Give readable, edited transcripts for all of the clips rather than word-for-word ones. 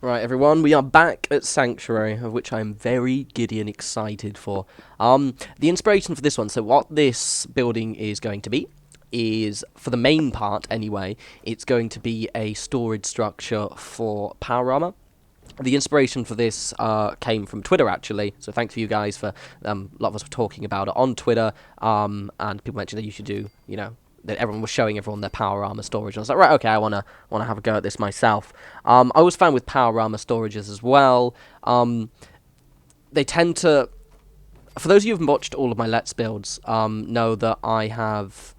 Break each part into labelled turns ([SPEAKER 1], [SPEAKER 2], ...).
[SPEAKER 1] Right, everyone, we are back at Sanctuary, of which I am very giddy and excited for. The inspiration for this one, so what this building is going to be, is, for the main part anyway, it's going to be a storage structure for power armor. The inspiration for this came from Twitter, actually, so thanks for you guys for, a lot of us were talking about it on Twitter, and people mentioned that you should do, that everyone was showing everyone their power armor storage. And I was like, right, okay, I wanna have a go at this myself. I was fine with power armor storages as well. They tend to, for those of you who've watched all of my Let's builds, know that I have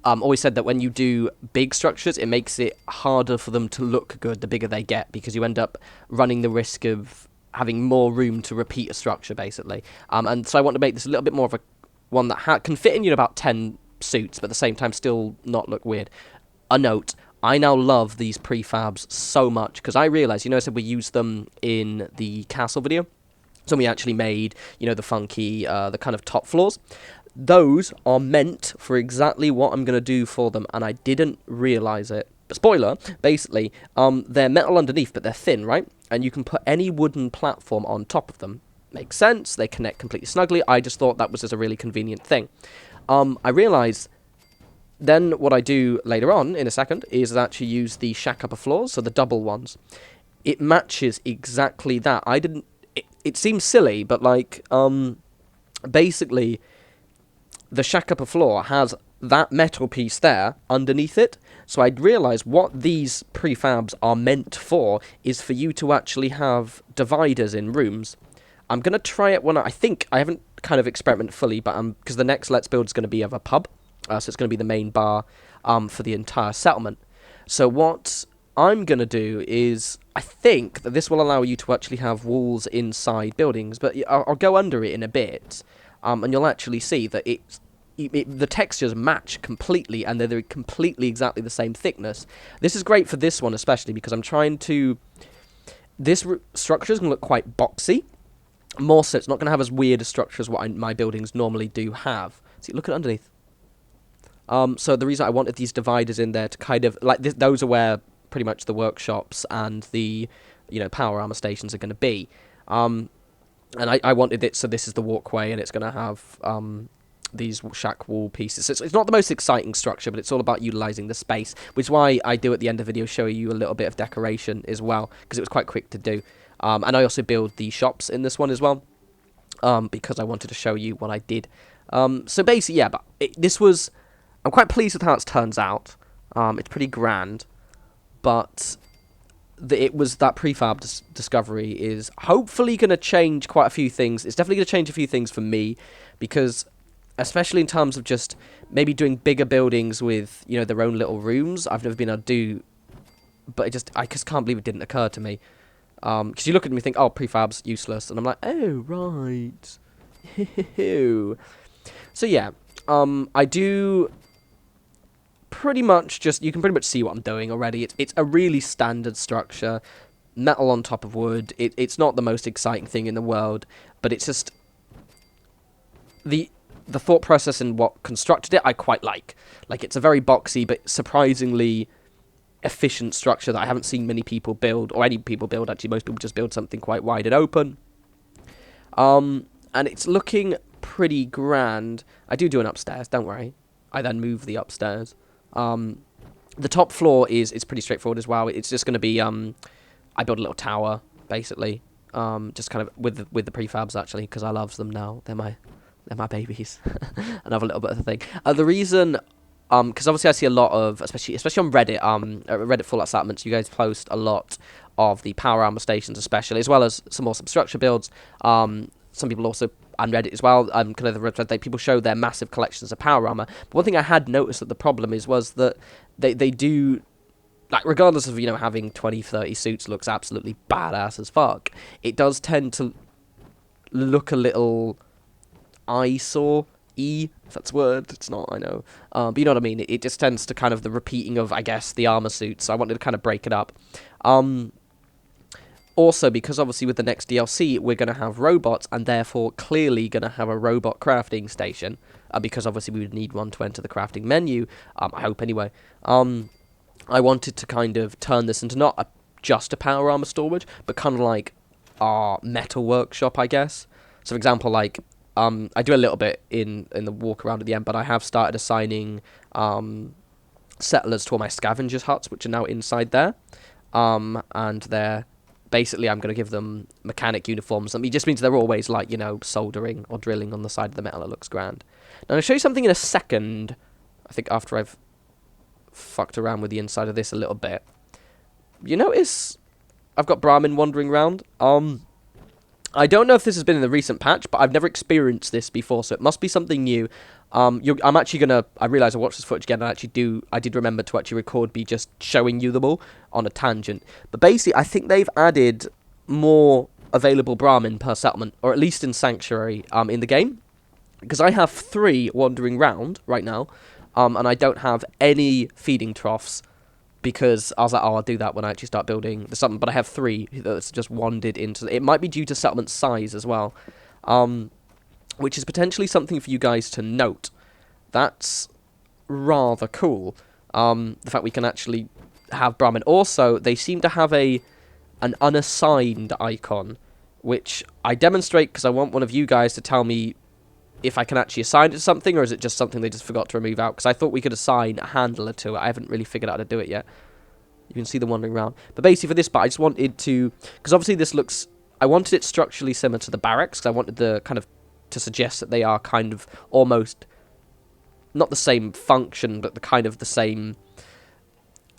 [SPEAKER 1] always said that when you do big structures, it makes it harder for them to look good the bigger they get, because you end up running the risk of having more room to repeat a structure, basically. And so I want to make this a little bit more of a one that can fit in about 10 suits, but at the same time still not look weird. A note, I now love these prefabs so much, because I realised, I said we used them in the castle video, so we actually made, the funky, the kind of top floors. Those are meant for exactly what I'm going to do for them, and I didn't realise it. Spoiler, basically, they're metal underneath, but they're thin, right? And you can put any wooden platform on top of them. Makes sense, they connect completely snugly. I just thought that was just a really convenient thing. I realise then what I do later on, in a second, is actually use the shack upper floors, so the double ones. It matches exactly that. It seems silly, but, basically, the shack upper floor has that metal piece there underneath it. So I'd realised what these prefabs are meant for is for you to actually have dividers in rooms. I'm going to try it when I think I haven't kind of experimented fully, but because the next Let's Build is going to be of a pub. So it's going to be the main bar for the entire settlement. So what I'm going to do is, I think that this will allow you to actually have walls inside buildings, but I'll go under it in a bit, and you'll actually see that the textures match completely, and they're completely exactly the same thickness. This is great for this one especially, because I'm trying to... This structure is going to look quite boxy. More so, it's not going to have as weird a structure as what my buildings normally do have. See, look at underneath. So the reason I wanted these dividers in there to kind of... those are where pretty much the workshops and the, power armor stations are going to be. And I wanted it so this is the walkway, and it's going to have... these shack wall pieces. It's not the most exciting structure, but it's all about utilising the space, which is why I do at the end of the video show you a little bit of decoration as well, because it was quite quick to do. And I also build the shops in this one as well, because I wanted to show you what I did. So basically, yeah, but I'm quite pleased with how it turns out. It's pretty grand, but that prefab discovery is hopefully going to change quite a few things. It's definitely going to change a few things for me, because... especially in terms of just maybe doing bigger buildings with, their own little rooms. I've never been able to do, but I just can't believe it didn't occur to me. Because you look at me and think, oh, prefab's useless. And I'm like, oh, right. So, yeah. I do pretty much you can pretty much see what I'm doing already. It's a really standard structure. Metal on top of wood. It's not the most exciting thing in the world, but it's just... The thought process and what constructed it, I quite like. It's a very boxy but surprisingly efficient structure that I haven't seen many people build, or any people build, actually. Most people just build something quite wide and open. And it's looking pretty grand. I do an upstairs, don't worry. I then move the upstairs. The top floor is pretty straightforward as well. It's just going to be, I build a little tower, basically. Just kind of with the prefabs, actually, because I love them now. They're my babies. Another little bit of a thing. The reason, because obviously I see a lot of, especially on Reddit, Reddit Fallout Settlements, you guys post a lot of the power armor stations, especially, as well as some more substructure builds. Some people also, on Reddit as well, kind of the Reddit, people show their massive collections of power armor. But one thing I had noticed that the problem was that they do... regardless of, having 20, 30 suits looks absolutely badass as fuck, it does tend to look a little... eyesore-y, if that's a word. It's not, I know. But you know what I mean? It just tends to kind of the repeating of, I guess, the armor suits. So I wanted to kind of break it up. Also, because obviously with the next DLC, we're going to have robots, and therefore clearly going to have a robot crafting station. Because obviously we would need one to enter the crafting menu. I hope anyway. I wanted to kind of turn this into not a just a power armor storage, but kind of like our metal workshop, I guess. So, for example, like, I do a little bit in the walk around at the end, but I have started assigning settlers to all my scavengers huts, which are now inside there. And they're basically, I'm going to give them mechanic uniforms. It just means they're always like, you know, soldering or drilling on the side of the metal. It looks grand. Now, I'll show you something in a second. I think after I've fucked around with the inside of this a little bit. You notice I've got Brahmin wandering around. I don't know if this has been in the recent patch, but I've never experienced this before, so it must be something new. I'm actually gonna. I realise I watched this footage again, and I did remember to actually record me just showing you them all on a tangent. But basically, I think they've added more available Brahmin per settlement, or at least in Sanctuary, in the game, because I have 3 wandering round right now, and I don't have any feeding troughs. Because I was like, oh, I'll do that when I actually start building the settlement. But I have 3 that's just wandered into... It might be due to settlement size as well. Which is potentially something for you guys to note. That's rather cool. The fact we can actually have Brahmin. Also, they seem to have an unassigned icon. Which I demonstrate because I want one of you guys to tell me if I can actually assign it to something, or is it just something they just forgot to remove out? Because I thought we could assign a handler to it. I haven't really figured out how to do it yet. You can see them wandering around. But basically for this part, I just wanted to... Because obviously this looks... I wanted it structurally similar to the barracks, because I wanted the kind of... to suggest that they are kind of almost... not the same function, but the kind of the same...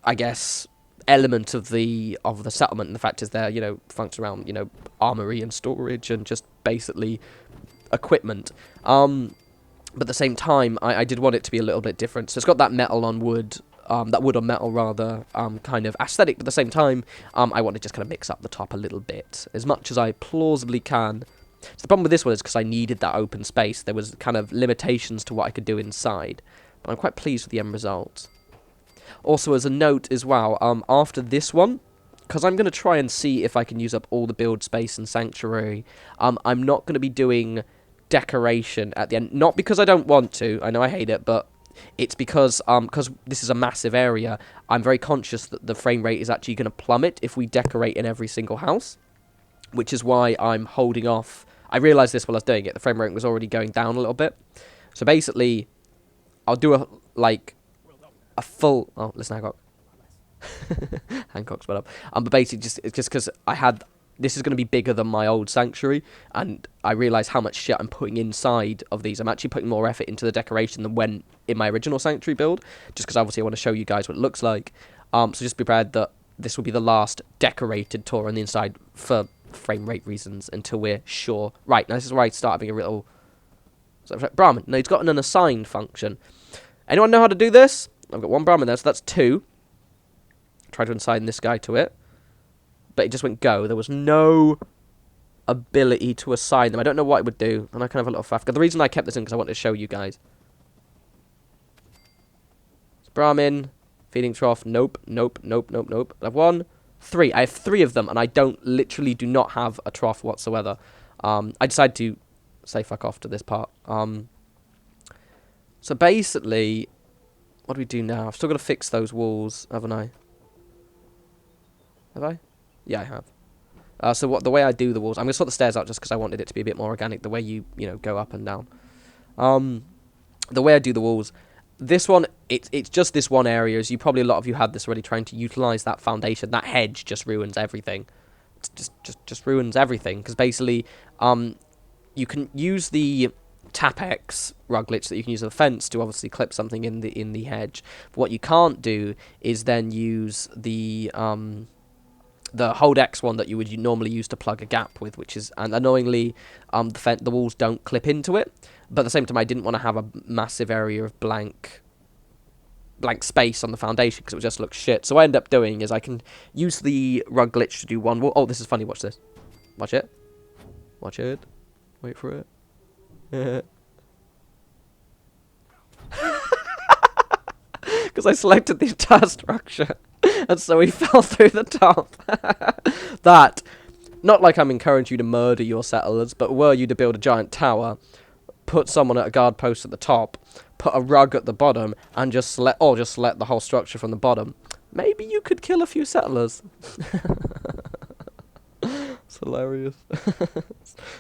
[SPEAKER 1] I guess... element of the settlement. And the fact is they're, you know, function around, you know, armory and storage and just basically... equipment, but at the same time I did want it to be a little bit different, so it's got that metal on wood, that wood on metal rather, kind of aesthetic, but at the same time I want to just kind of mix up the top a little bit as much as I plausibly can. So the problem with this one is because I needed that open space, there was kind of limitations to what I could do inside, but I'm quite pleased with the end result. Also, as a note as well, after this one, because I'm going to try and see if I can use up all the build space in Sanctuary, I'm not going to be doing decoration at the end. Not because I don't want to, I know I hate it, but it's because this is a massive area, I'm very conscious that the frame rate is actually going to plummet if we decorate in every single house, which is why I'm holding off. I realised this while I was doing it, the frame rate was already going down a little bit. So basically, I'll do a full... Oh, listen, Hancock. Hancock's went up. But basically, just because I had... This is going to be bigger than my old Sanctuary, and I realise how much shit I'm putting inside of these. I'm actually putting more effort into the decoration than when in my original Sanctuary build, just because obviously I want to show you guys what it looks like. So just be prepared that this will be the last decorated tour on the inside for frame rate reasons until we're sure. Right, now this is where I start having a little... Brahmin. No, he's got an unassigned function. Anyone know how to do this? I've got 1 Brahmin there, so that's 2. Try to assign this guy to it. But it just went go. There was no ability to assign them. I don't know what it would do. And I can have a little faff. The reason I kept this in because I wanted to show you guys. It's Brahmin. Feeding trough. Nope. Nope. Nope. Nope. Nope. I have 1. 3. I have 3 of them. And I literally do not have a trough whatsoever. I decided to say fuck off to this part. So basically, what do we do now? I've still got to fix those walls, haven't I? Have I? Yeah, I have. So the way I do the walls, I'm going to sort the stairs out just because I wanted it to be a bit more organic, the way you know, go up and down. The way I do the walls, this one, it's just this one area, as a lot of you had this already, trying to utilise that foundation. That hedge just ruins everything. It just ruins everything, because basically, you can use the Tapex rug glitch that you can use as a fence to obviously clip something in the hedge. But what you can't do is then use the hold X one that you would normally use to plug a gap with, which is, and annoyingly, the walls don't clip into it. But at the same time, I didn't want to have a massive area of blank space on the foundation because it would just look shit. So what I end up doing is I can use the rug glitch to do one wall. Oh, this is funny. Watch this. Watch it. Watch it. Wait for it. Because I selected the entire structure, and so he fell through the top. That, not like I'm encouraging you to murder your settlers, but were you to build a giant tower, put someone at a guard post at the top, put a rug at the bottom, and just select the whole structure from the bottom, Maybe you could kill a few settlers. It's hilarious.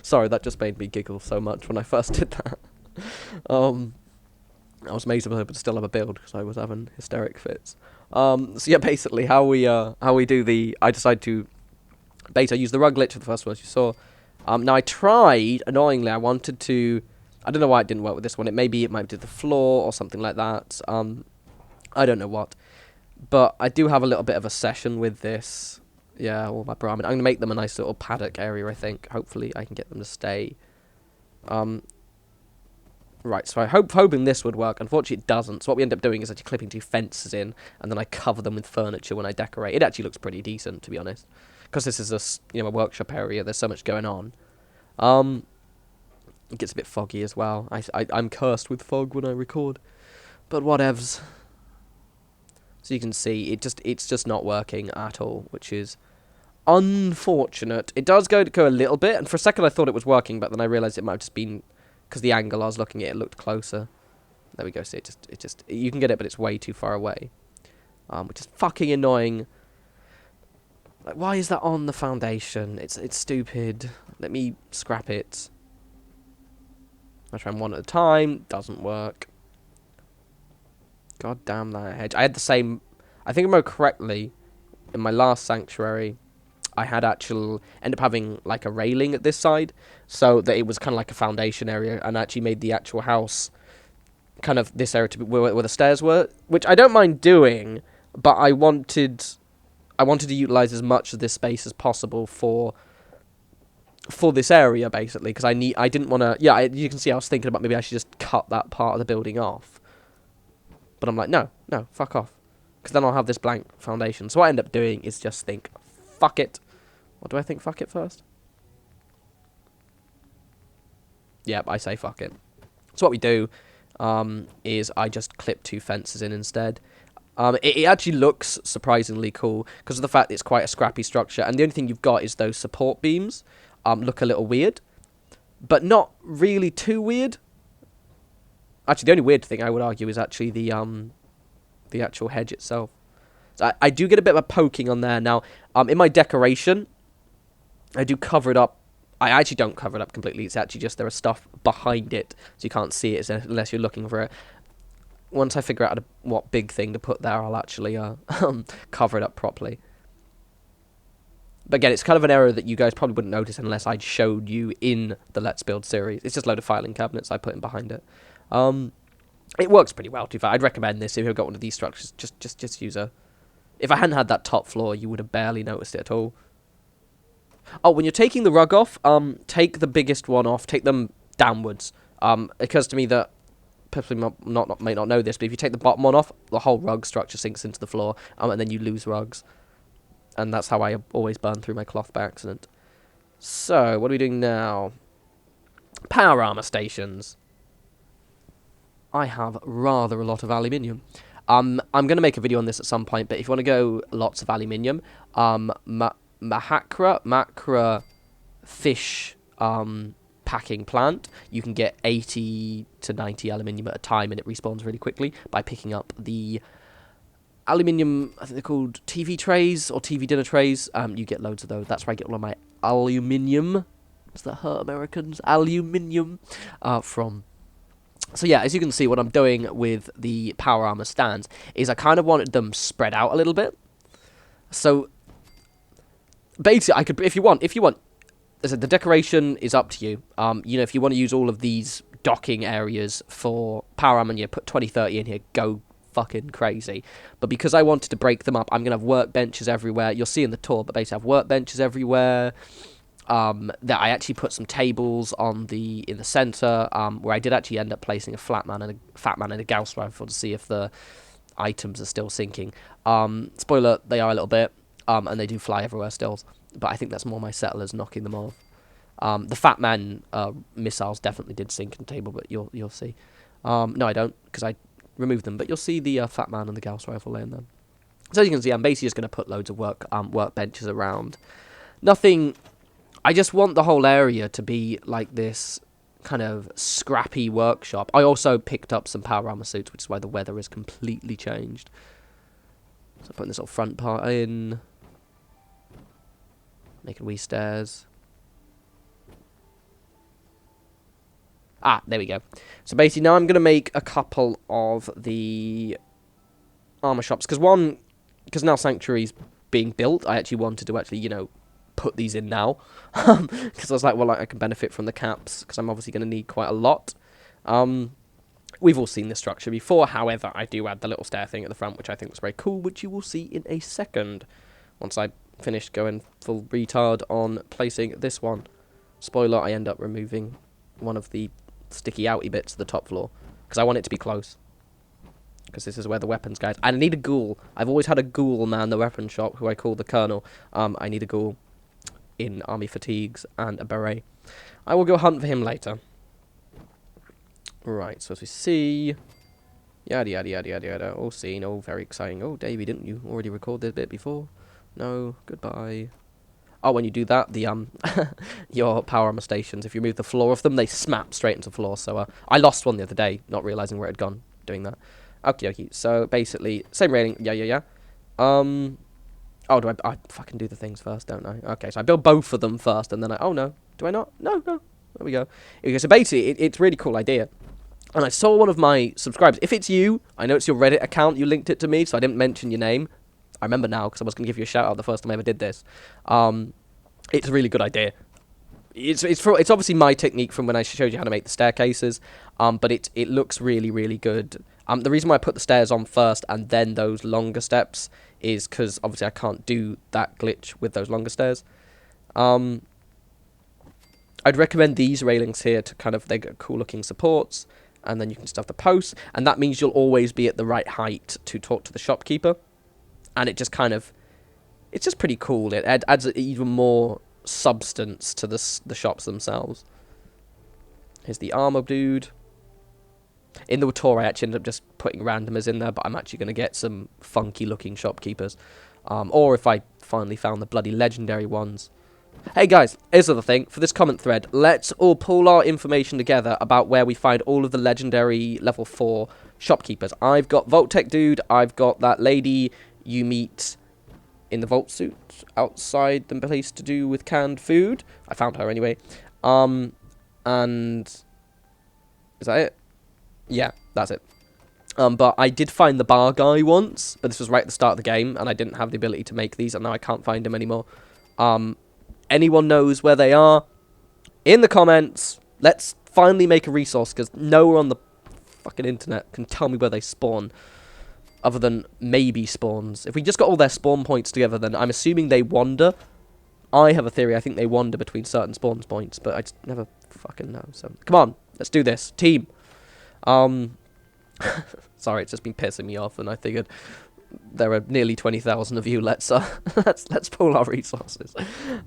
[SPEAKER 1] Sorry, that just made me giggle so much when I first did that. I was amazed I was able to still have a build because I was having hysteric fits. So yeah, basically how we do the, I decided to basically use the rug glitch for the first one as you saw. Now I tried, annoyingly, I wanted to, I don't know why it didn't work with this one. It might do the floor or something like that. I don't know what, but I do have a little bit of a session with this. Yeah, all my Brahmin. I'm gonna make them a nice little paddock area. I think. Hopefully, I can get them to stay. Right, so hoping this would work. Unfortunately, it doesn't. So what we end up doing is actually clipping 2 fences in, and then I cover them with furniture when I decorate. It actually looks pretty decent, to be honest, because this is a workshop area. There's so much going on. It gets a bit foggy as well. I'm cursed with fog when I record, but whatevs. So you can see it's just not working at all, which is unfortunate. It does go a little bit, and for a second I thought it was working, but then I realised it might have just been because the angle I was looking at it looked closer. There we go. See, you can get it, but it's way too far away, which is fucking annoying. Like, why is that on the foundation? It's stupid. Let me scrap it. I try one at a time. Doesn't work. God damn that hedge. I had the same. I think I remember correctly. In my last sanctuary, I had end up having like a railing at this side, so that it was kind of like a foundation area, and actually made the actual house kind of this area to be where the stairs were, which I don't mind doing, but I wanted to utilize as much of this space as possible for this area, basically, because I didn't want to. Yeah, you can see I was thinking about maybe I should just cut that part of the building off, but I'm like, no, fuck off, because then I'll have this blank foundation. So what I end up doing is just think, fuck it. What do I think? Fuck it first. Yep, I say fuck it. So what we do is I just clip 2 fences in instead. It actually looks surprisingly cool because of the fact that it's quite a scrappy structure, and the only thing you've got is those support beams. Look a little weird, but not really too weird. Actually, the only weird thing I would argue is actually the actual hedge itself. So I do get a bit of a poking on there now. In my decoration, I do cover it up. I actually don't cover it up completely. It's actually just there is stuff behind it, so you can't see it unless you're looking for it. Once I figure out what big thing to put there, I'll actually cover it up properly. But again, it's kind of an area that you guys probably wouldn't notice unless I showed you in the Let's Build series. It's just a load of filing cabinets I put in behind it. It works pretty well, to be fair. I'd recommend this if you've got one of these structures. Just use a... If I hadn't had that top floor, you would have barely noticed it at all. Oh, when you're taking the rug off, take the biggest one off. Take them downwards. It occurs to me that people may not know this, but if you take the bottom one off, the whole rug structure sinks into the floor, and then you lose rugs. And that's how I always burn through my cloth by accident. So, what are we doing now? Power armor stations. I have rather a lot of aluminium. I'm going to make a video on this at some point, but if you want to go lots of aluminium, Macra fish packing plant, you can get 80 to 90 aluminium at a time, and it respawns really quickly by picking up the aluminium. I think they're called TV trays or TV dinner trays. You get loads of those. That's where I get all of my aluminium. Does that hurt Americans? Aluminium from. So yeah, as you can see, what I'm doing with the power armor stands is I kind of wanted them spread out a little bit. So basically, I could, if you want, as I said, the decoration is up to you. If you want to use all of these docking areas for power armor, and you put 20, 30 in here, go fucking crazy. But because I wanted to break them up, I'm gonna have workbenches everywhere. You'll see in the tour, but basically I have workbenches everywhere. That I actually put some tables in the center, where I did actually end up placing a fat man and a Gauss rifle to see if the items are still sinking. Spoiler, they are a little bit, and they do fly everywhere still. But I think that's more my settlers knocking them off. The fat man missiles definitely did sink in the table, but you'll see. No, I don't, because I removed them. But you'll see the fat man and the Gauss rifle laying there. So as you can see, I'm basically just going to put loads of workbenches around. Nothing. I just want the whole area to be like this kind of scrappy workshop. I also picked up some power armor suits, which is why the weather is completely changed. So putting this little front part in. Making wee stairs. Ah, there we go. So basically now I'm going to make a couple of the armor shops. Because now Sanctuary's being built, I actually wanted to actually, you know, put these in now. Because I was like, well, I can benefit from the caps. Because I'm obviously going to need quite a lot. We've all seen this structure before. However, I do add the little stair thing at the front, which I think was very cool, which you will see in a second. Once I finish going full retard on placing this one. Spoiler, I end up removing one of the sticky outy bits of the top floor. Because I want it to be close. Because this is where the weapons guys... I need a ghoul. I've always had a ghoul man the weapon shop, who I call the Colonel. I need a ghoul in army fatigues and a beret. I will go hunt for him later. Right, so as we see... Yada, yada, yada, yada, yada. All seen, all very exciting. Oh, Davey, didn't you already record this bit before? No, goodbye. Oh, when you do that, the your power armor stations, if you remove the floor of them, they snap straight into the floor. So I lost one the other day, not realizing where it had gone doing that. Okay, okay. So basically, same rating. Yeah. Oh, do I fucking do the things first, don't I? Okay, so I build both of them first, and then oh no, do I not? No. There we go. Okay, so basically, it's a really cool idea. And I saw one of my subscribers. If it's you, I know it's your Reddit account. You linked it to me, so I didn't mention your name. I remember now because I was going to give you a shout out the first time I ever did this. It's a really good idea. It's obviously my technique from when I showed you how to make the staircases, but it looks really, really good. The reason why I put the stairs on first and then those longer steps is because obviously I can't do that glitch with those longer stairs. I'd recommend these railings here to kind of, they get cool looking supports, and then you can stuff the posts, and that means you'll always be at the right height to talk to the shopkeeper. And it just kind of, it's just pretty cool. It adds even more substance to the shops themselves. Here's the armor dude. In the tour, I actually ended up just putting randomers in there, but I'm actually going to get some funky looking shopkeepers. Or if I finally found the bloody legendary ones. Hey guys, here's the other thing. For this comment thread, let's all pull our information together about where we find all of the legendary level 4 shopkeepers. I've got Vault-Tec dude, I've got that lady you meet in the vault suit outside the place to do with canned food. I found her anyway. And is that it? Yeah, that's it. But I did find the bar guy once, but this was right at the start of the game, and I didn't have the ability to make these, and now I can't find him anymore. Anyone knows where they are? In the comments, let's finally make a resource, because no one on the fucking internet can tell me where they spawn. Other than maybe spawns. If we just got all their spawn points together, then I'm assuming they wander. I have a theory. I think they wander between certain spawn points, but I just never fucking know. So come on, let's do this, team. Sorry, it's just been pissing me off, and I figured there are nearly 20,000 of you. Let's pool our resources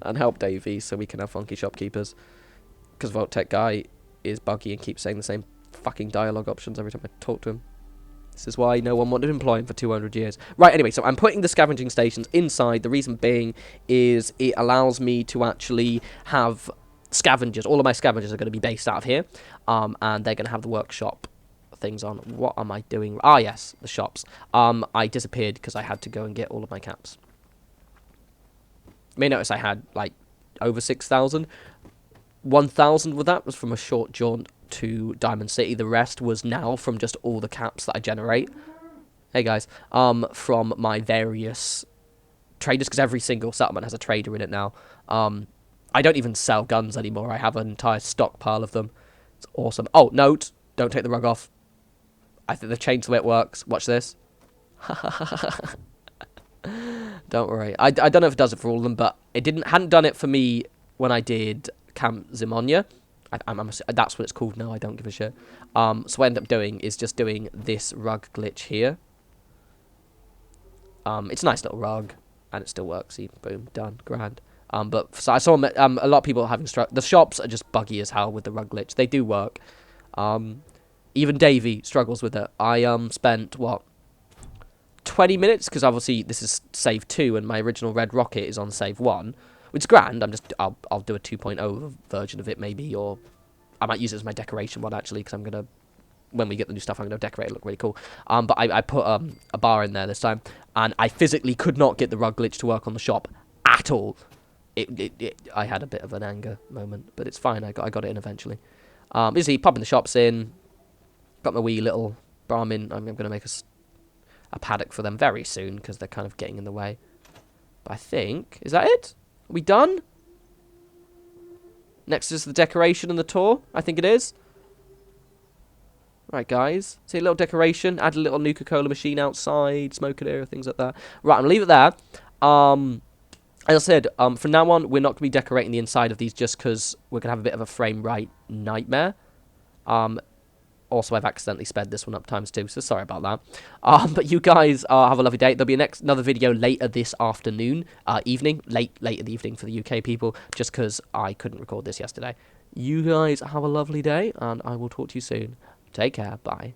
[SPEAKER 1] and help Davey so we can have funky shopkeepers. Because Vault-Tec guy is buggy and keeps saying the same fucking dialogue options every time I talk to him. This is why no one wanted to employ him for 200 years. Right, anyway, so I'm putting the scavenging stations inside. The reason being is it allows me to actually have scavengers. All of my scavengers are going to be based out of here. And they're going to have the workshop things on. What am I doing? Ah, yes, the shops. I disappeared because I had to go and get all of my caps. You may notice I had, like, over 6,000. 1,000 with that was from a short jaunt to Diamond City. The rest was now from just all the caps that I generate. Hey guys, from my various traders, because every single settlement has a trader in it now. I don't even sell guns anymore. I have an entire stockpile of them. It's awesome. Oh, note, don't take the rug off. I think they've changed the way it works. Watch this. Don't worry. I don't know if it does it for all of them, but it hadn't done it for me when I did Camp Zimonia. That's what it's called now. I don't give a shit. So what I end up doing is just doing this rug glitch here. It's a nice little rug, and it still works. See, boom, done, grand. But so I saw a lot of people having the shops are just buggy as hell with the rug glitch. They do work. Even Davey struggles with it. I spent what 20 minutes because obviously this is save 2 and my original red rocket is on save 1. Which is grand. I'll do a 2.0 version of it maybe, or I might use it as my decoration one actually because I'm gonna when we get the new stuff, I'm going to decorate it, look really cool. But I put a bar in there this time, and I physically could not get the rug glitch to work on the shop at all. I had a bit of an anger moment, but it's fine. I got it in eventually. Busy popping the shops in. Got my wee little Brahmin. I'm going to make a paddock for them very soon because they're kind of getting in the way. But I think, is that it? Are we done? Next is the decoration and the tour. I think it is. Right, guys. See a little decoration. Add a little Nuka-Cola machine outside. Smoking area, things like that. Right, I'm going to leave it there. As I said, from now on, we're not going to be decorating the inside of these just because we're going to have a bit of a frame rate nightmare. Also, I've accidentally sped this one up ×2, so sorry about that. But you guys have a lovely day. There'll be another video later this afternoon, evening, late in the evening for the UK people, just because I couldn't record this yesterday. You guys have a lovely day, and I will talk to you soon. Take care. Bye.